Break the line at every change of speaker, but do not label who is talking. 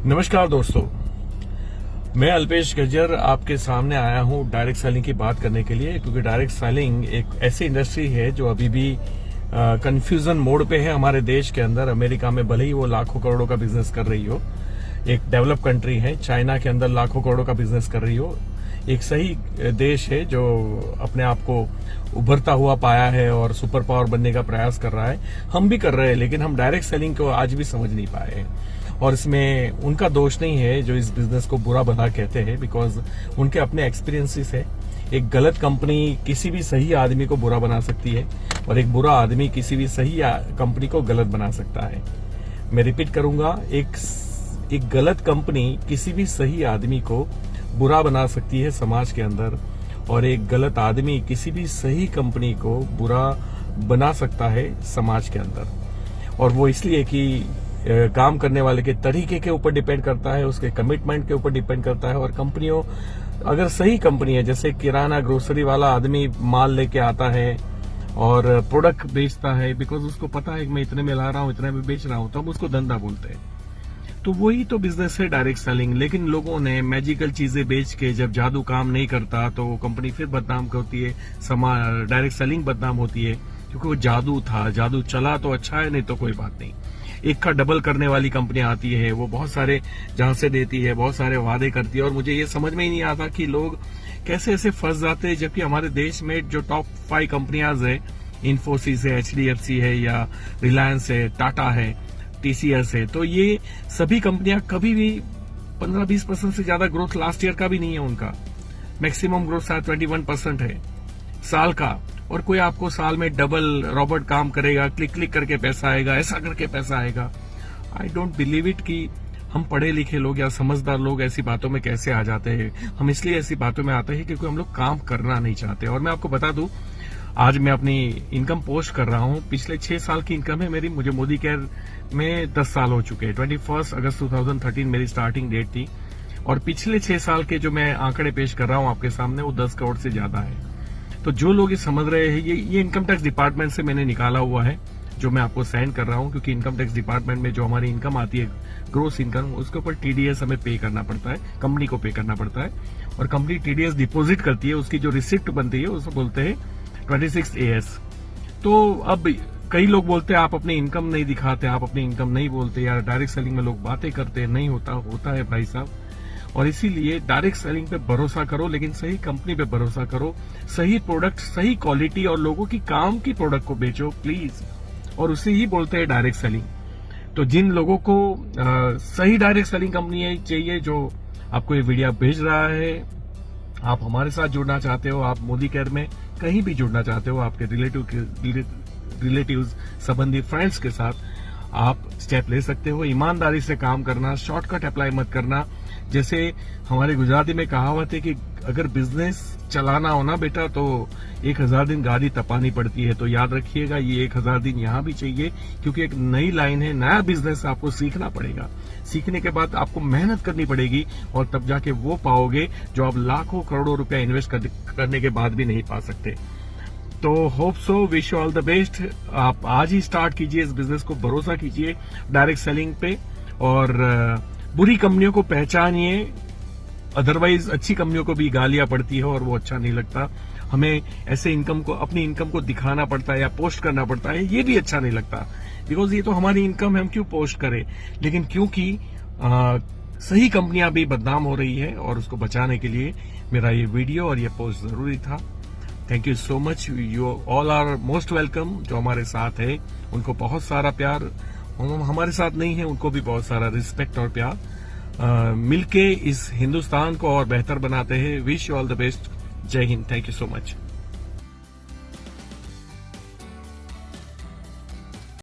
नमस्कार दोस्तों, मैं अल्पेश गज्जर आपके सामने आया हूं डायरेक्ट सेलिंग की बात करने के लिए, क्योंकि डायरेक्ट सेलिंग एक ऐसी इंडस्ट्री है जो अभी भी कंफ्यूजन मोड पे है हमारे देश के अंदर। अमेरिका में भले ही वो लाखों करोड़ों का बिजनेस कर रही हो, एक डेवलप कंट्री है, चाइना के अंदर लाखों करोड़ों का बिजनेस कर रही हो, एक सही देश है जो अपने आप को उभरता हुआ पाया है और सुपर पावर बनने का प्रयास कर रहा है। हम भी कर रहे हैं, लेकिन हम डायरेक्ट सेलिंग को आज भी समझ नहीं पाए हैं। और इसमें उनका दोष नहीं है जो इस बिजनेस को बुरा भला कहते हैं, बिकॉज उनके अपने एक्सपीरियंसेस है। एक गलत कंपनी किसी भी सही आदमी को बुरा बना सकती है और एक बुरा आदमी किसी भी सही कंपनी को गलत बना सकता है। मैं रिपीट करूंगा, एक गलत कंपनी किसी भी सही आदमी को बुरा बना सकती है समाज के अंदर, और एक गलत आदमी किसी भी सही कंपनी को बुरा बना सकता है समाज के अंदर। और वो इसलिए कि काम करने वाले के तरीके के ऊपर डिपेंड करता है, उसके कमिटमेंट के ऊपर डिपेंड करता है। और कंपनियों, अगर सही कंपनी है, जैसे किराना ग्रोसरी वाला आदमी माल लेके आता है और प्रोडक्ट बेचता है, बिकॉज उसको पता है कि मैं इतने में ला रहा हूँ, इतने में बेच रहा हूँ, तो हम उसको धंधा बोलते हैं। तो वही तो बिजनेस है डायरेक्ट सेलिंग। लेकिन लोगों ने मैजिकल चीजें बेच के, जब जादू काम नहीं करता तो कंपनी फिर बदनाम होती है, डायरेक्ट सेलिंग बदनाम होती है, क्योंकि वो जादू था, जादू चला तो अच्छा है, नहीं तो कोई बात नहीं। एक का डबल करने वाली कंपनियां आती है, वो बहुत सारे झांसे देती है, बहुत सारे वादे करती है, और मुझे ये समझ में ही नहीं आता कि लोग कैसे ऐसे फंस जाते हैं। जबकि हमारे देश में जो टॉप 5 कंपनियां है, इन्फोसिस है, HDFC है, या रिलायंस है, टाटा है, TCS है, तो ये सभी कंपनियां कभी भी 15-20% से ज्यादा ग्रोथ लास्ट ईयर का भी नहीं है उनका। मैक्सिमम ग्रोथ शायद 21% है साल का। और कोई आपको साल में डबल रॉबोट काम करेगा, क्लिक क्लिक करके पैसा आएगा, ऐसा करके पैसा आएगा। आई डोंट बिलीव इट कि हम पढ़े लिखे लोग या समझदार लोग ऐसी बातों में कैसे आ जाते हैं। हम इसलिए ऐसी बातों में आते हैं क्योंकि हम लोग काम करना नहीं चाहते। और मैं आपको बता दूं, आज मैं अपनी इनकम पोस्ट कर रहा हूं। पिछले 6 साल की इनकम है मेरी। मुझे मोदी केयर में 10 साल हो चुके हैं। 21 अगस्त 2013 मेरी स्टार्टिंग डेट थी, और पिछले 6 साल के जो मैं आंकड़े पेश कर रहा हूं आपके सामने, वो 10 करोड़ से ज्यादा है। तो जो लोग ये समझ रहे हैं, ये इनकम टैक्स डिपार्टमेंट से मैंने निकाला हुआ है, जो मैं आपको सेंड कर रहा हूं, क्योंकि इनकम टैक्स डिपार्टमेंट में जो हमारी इनकम आती है, ग्रोस इनकम, उसके ऊपर TDS हमें पे करना पड़ता है, कंपनी को पे करना पड़ता है। और कंपनी TDS डिपोजिट करती है, उसकी जो रिसिप्ट बनती है उसे बोलते हैं 26AS। तो अब कई लोग बोलते हैं आप अपनी इनकम नहीं दिखाते, आप अपनी इनकम नहीं बोलते। यार, डायरेक्ट सेलिंग में लोग बातें करते हैं, नहीं होता है भाई साहब। और इसीलिए डायरेक्ट सेलिंग पे भरोसा करो, लेकिन सही कंपनी पे भरोसा करो, सही प्रोडक्ट, सही क्वालिटी और लोगों की काम की प्रोडक्ट को बेचो प्लीज। और उसे ही बोलते हैं डायरेक्ट सेलिंग। तो जिन लोगों को सही डायरेक्ट सेलिंग कंपनी चाहिए, जो आपको ये वीडियो भेज रहा है, आप हमारे साथ जुड़ना चाहते हो, आप मोदी केयर में कहीं भी जुड़ना चाहते हो, आपके रिलेटिव्स, संबंधी, फ्रेंड्स के साथ, आप स्टेप ले सकते हो। ईमानदारी से काम करना, शॉर्टकट अप्लाई मत करना। जैसे हमारे गुजराती में कहावत है कि अगर बिजनेस चलाना हो ना बेटा, तो 1000 दिन गाड़ी तपानी पड़ती है। तो याद रखिएगा, ये 1000 दिन यहाँ भी चाहिए, क्योंकि एक नई लाइन है, नया बिजनेस आपको सीखना पड़ेगा। सीखने के बाद आपको मेहनत करनी पड़ेगी, और तब जाके वो पाओगे जो आप लाखों करोड़ों रुपया इन्वेस्ट करने के बाद भी नहीं पा सकते। तो hope so, wish you all the best. आप आज ही स्टार्ट कीजिए इस बिजनेस को, भरोसा कीजिए डायरेक्ट सेलिंग पे, और बुरी कंपनियों को पहचानिए। अदरवाइज अच्छी कंपनियों को भी गालियां पड़ती है और वो अच्छा नहीं लगता। हमें ऐसे इनकम को, अपनी इनकम को दिखाना पड़ता है या पोस्ट करना पड़ता है, ये भी अच्छा नहीं लगता, बिकॉज ये तो हमारी इनकम है, हम क्यों पोस्ट करें। लेकिन क्योंकि सही कंपनियां भी बदनाम हो रही है, और उसको बचाने के लिए मेरा ये वीडियो और ये पोस्ट जरूरी था। Thank you so much. You all are most welcome. जो हमारे साथ है उनको बहुत सारा प्यार, हमारे साथ नहीं है उनको भी बहुत सारा रिस्पेक्ट और प्यार। मिलके इस हिंदुस्तान को और बेहतर बनाते हैं। Wish you all the best. जय हिंद। Thank you so much.